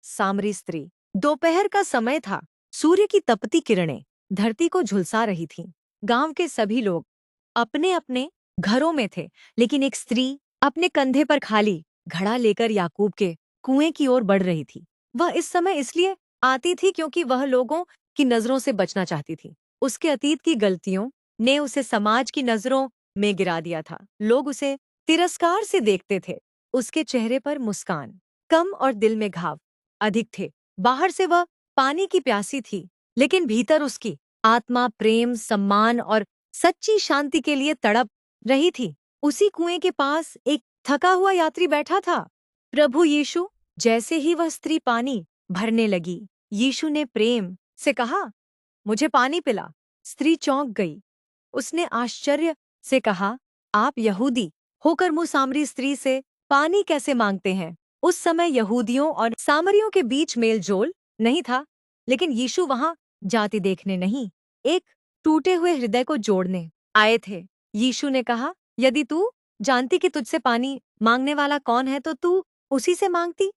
सामरी स्त्री। दोपहर का समय था। सूर्य की तपती किरणें धरती को झुलसा रही थीं। गांव के सभी लोग अपने अपने घरों में थे, लेकिन एक स्त्री अपने कंधे पर खाली घड़ा लेकर याकूब के कुएं की ओर बढ़ रही थी। वह इस समय इसलिए आती थी क्योंकि वह लोगों की नजरों से बचना चाहती थी। उसके अतीत की गलतियों ने उसे समाज की नजरों में गिरा दिया था। लोग उसे तिरस्कार से देखते थे। उसके चेहरे पर मुस्कान कम और दिल में घाव अधिक थे। बाहर से वह पानी की प्यासी थी, लेकिन भीतर उसकी आत्मा प्रेम, सम्मान और सच्ची शांति के लिए तड़प रही थी। उसी कुएं के पास एक थका हुआ यात्री बैठा था। प्रभु यीशु। जैसे ही वह स्त्री पानी भरने लगी, यीशु ने प्रेम से कहा, मुझे पानी पिला। स्त्री चौंक गई। उसने आश्चर्य से कहा, आप यहूदी होकर मुझ सामरी स्त्री से पानी कैसे मांगते हैं? उस समय यहूदियों और सामरियों के बीच मेलजोल नहीं था, लेकिन यीशु वहां जाति देखने नहीं, एक टूटे हुए हृदय को जोड़ने आए थे। यीशु ने कहा, यदि तू जानती कि तुझसे पानी मांगने वाला कौन है, तो तू उसी से मांगती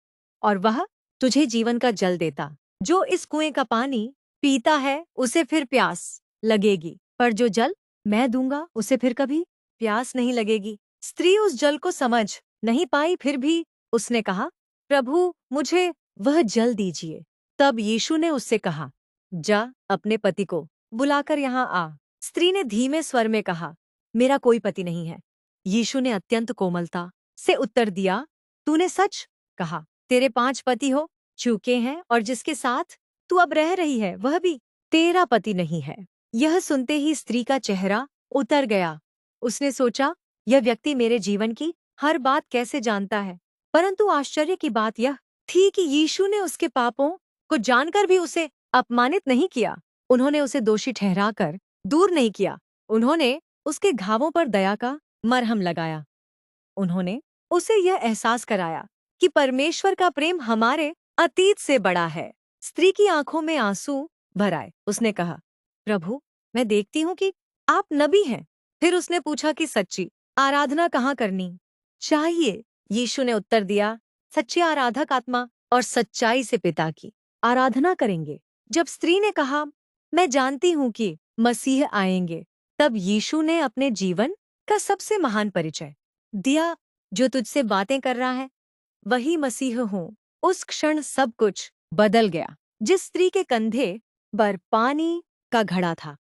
और वह तुझे जीवन का जल देता। जो इस कुएं का पानी पीता है उसे फिर प्यास लगेगी, पर जो जल मैं दूंगा उसे फिर कभी प्यास नहीं लगेगी। स्त्री उस जल को समझ नहीं पाई, फिर भी उसने कहा, प्रभु मुझे वह जल दीजिए। तब यीशु ने उससे कहा, जा अपने पति को बुलाकर यहाँ आ। स्त्री ने धीमे स्वर में कहा, मेरा कोई पति नहीं है। यीशु ने अत्यंत कोमलता से उत्तर दिया, तूने सच कहा। तेरे 5 पति हो चुके हैं और जिसके साथ तू अब रह रही है वह भी तेरा पति नहीं है। यह सुनते ही स्त्री का चेहरा उतर गया। उसने सोचा, यह व्यक्ति मेरे जीवन की हर बात कैसे जानता है? परंतु आश्चर्य की बात यह थी कि यीशु ने उसके पापों को जानकर भी उसे अपमानित नहीं किया। उन्होंने उसे दोषी ठहराकर दूर नहीं किया। उन्होंने उसके घावों पर दया का मरहम लगाया। उन्होंने उसे यह एहसास कराया कि परमेश्वर का प्रेम हमारे अतीत से बड़ा है। स्त्री की आंखों में आंसू भर आए। उसने कहा, प्रभु मैं देखती हूँ कि आप नबी हैं। फिर उसने पूछा कि सच्ची आराधना कहाँ करनी चाहिए? यीशु ने उत्तर दिया, सच्चे आराधक आत्मा और सच्चाई से पिता की आराधना करेंगे। जब स्त्री ने कहा, मैं जानती हूँ कि मसीह आएंगे, तब यीशु ने अपने जीवन का सबसे महान परिचय दिया। जो तुझसे बातें कर रहा है वही मसीह हूँ। उस क्षण सब कुछ बदल गया। जिस स्त्री के कंधे पर पानी का घड़ा था,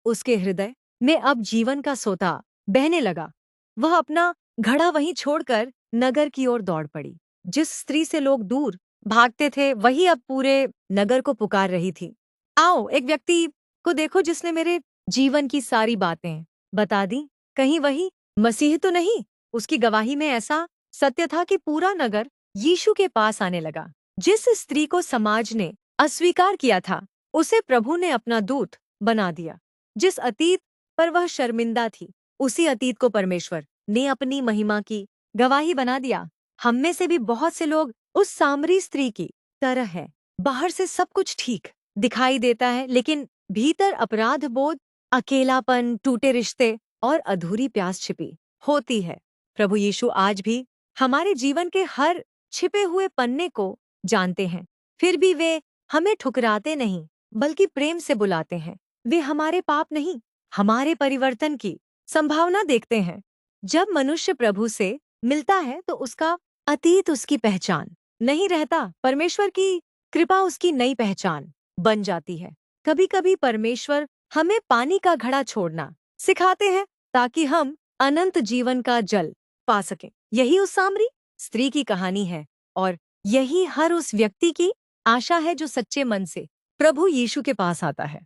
उसके हृदय में अब जीवन का सोता बहने लगा। वह अपना घड़ा वहीं छोड़कर नगर की ओर दौड़ पड़ी। जिस स्त्री से लोग दूर भागते थे, वही अब पूरे नगर को पुकार रही थी, आओ एक व्यक्ति को देखो जिसने मेरे जीवन की सारी बातें बता दी। कहीं वही मसीह तो नहीं? उसकी गवाही में ऐसा सत्य था कि पूरा नगर यीशु के पास आने लगा। जिस स्त्री को समाज ने अस्वीकार किया था, उसे प्रभु ने अपना दूत बना दिया। जिस अतीत पर वह शर्मिंदा थी, उसी अतीत को परमेश्वर ने अपनी महिमा की गवाही बना दिया। हम में से भी बहुत से लोग उस सामरी स्त्री की तरह हैं। बाहर से सब कुछ ठीक दिखाई देता है, लेकिन भीतर अपराध बोध, अकेलापन, टूटे रिश्ते और अधूरी प्यास छिपी होती है। प्रभु यीशु आज भी हमारे जीवन के हर छिपे हुए पन्ने को जानते हैं। फिर भी वे हमें ठुकराते नहीं, बल्कि प्रेम से बुलाते हैं। वे हमारे पाप नहीं, हमारे परिवर्तन की संभावना देखते हैं। जब मनुष्य प्रभु से मिलता है तो उसका अतीत उसकी पहचान नहीं रहता। परमेश्वर की कृपा उसकी नई पहचान बन जाती है। कभी कभी परमेश्वर हमें पानी का घड़ा छोड़ना सिखाते हैं ताकि हम अनंत जीवन का जल पा सकें। यही उस सामरी स्त्री की कहानी है और यही हर उस व्यक्ति की आशा है जो सच्चे मन से प्रभु यीशु के पास आता है।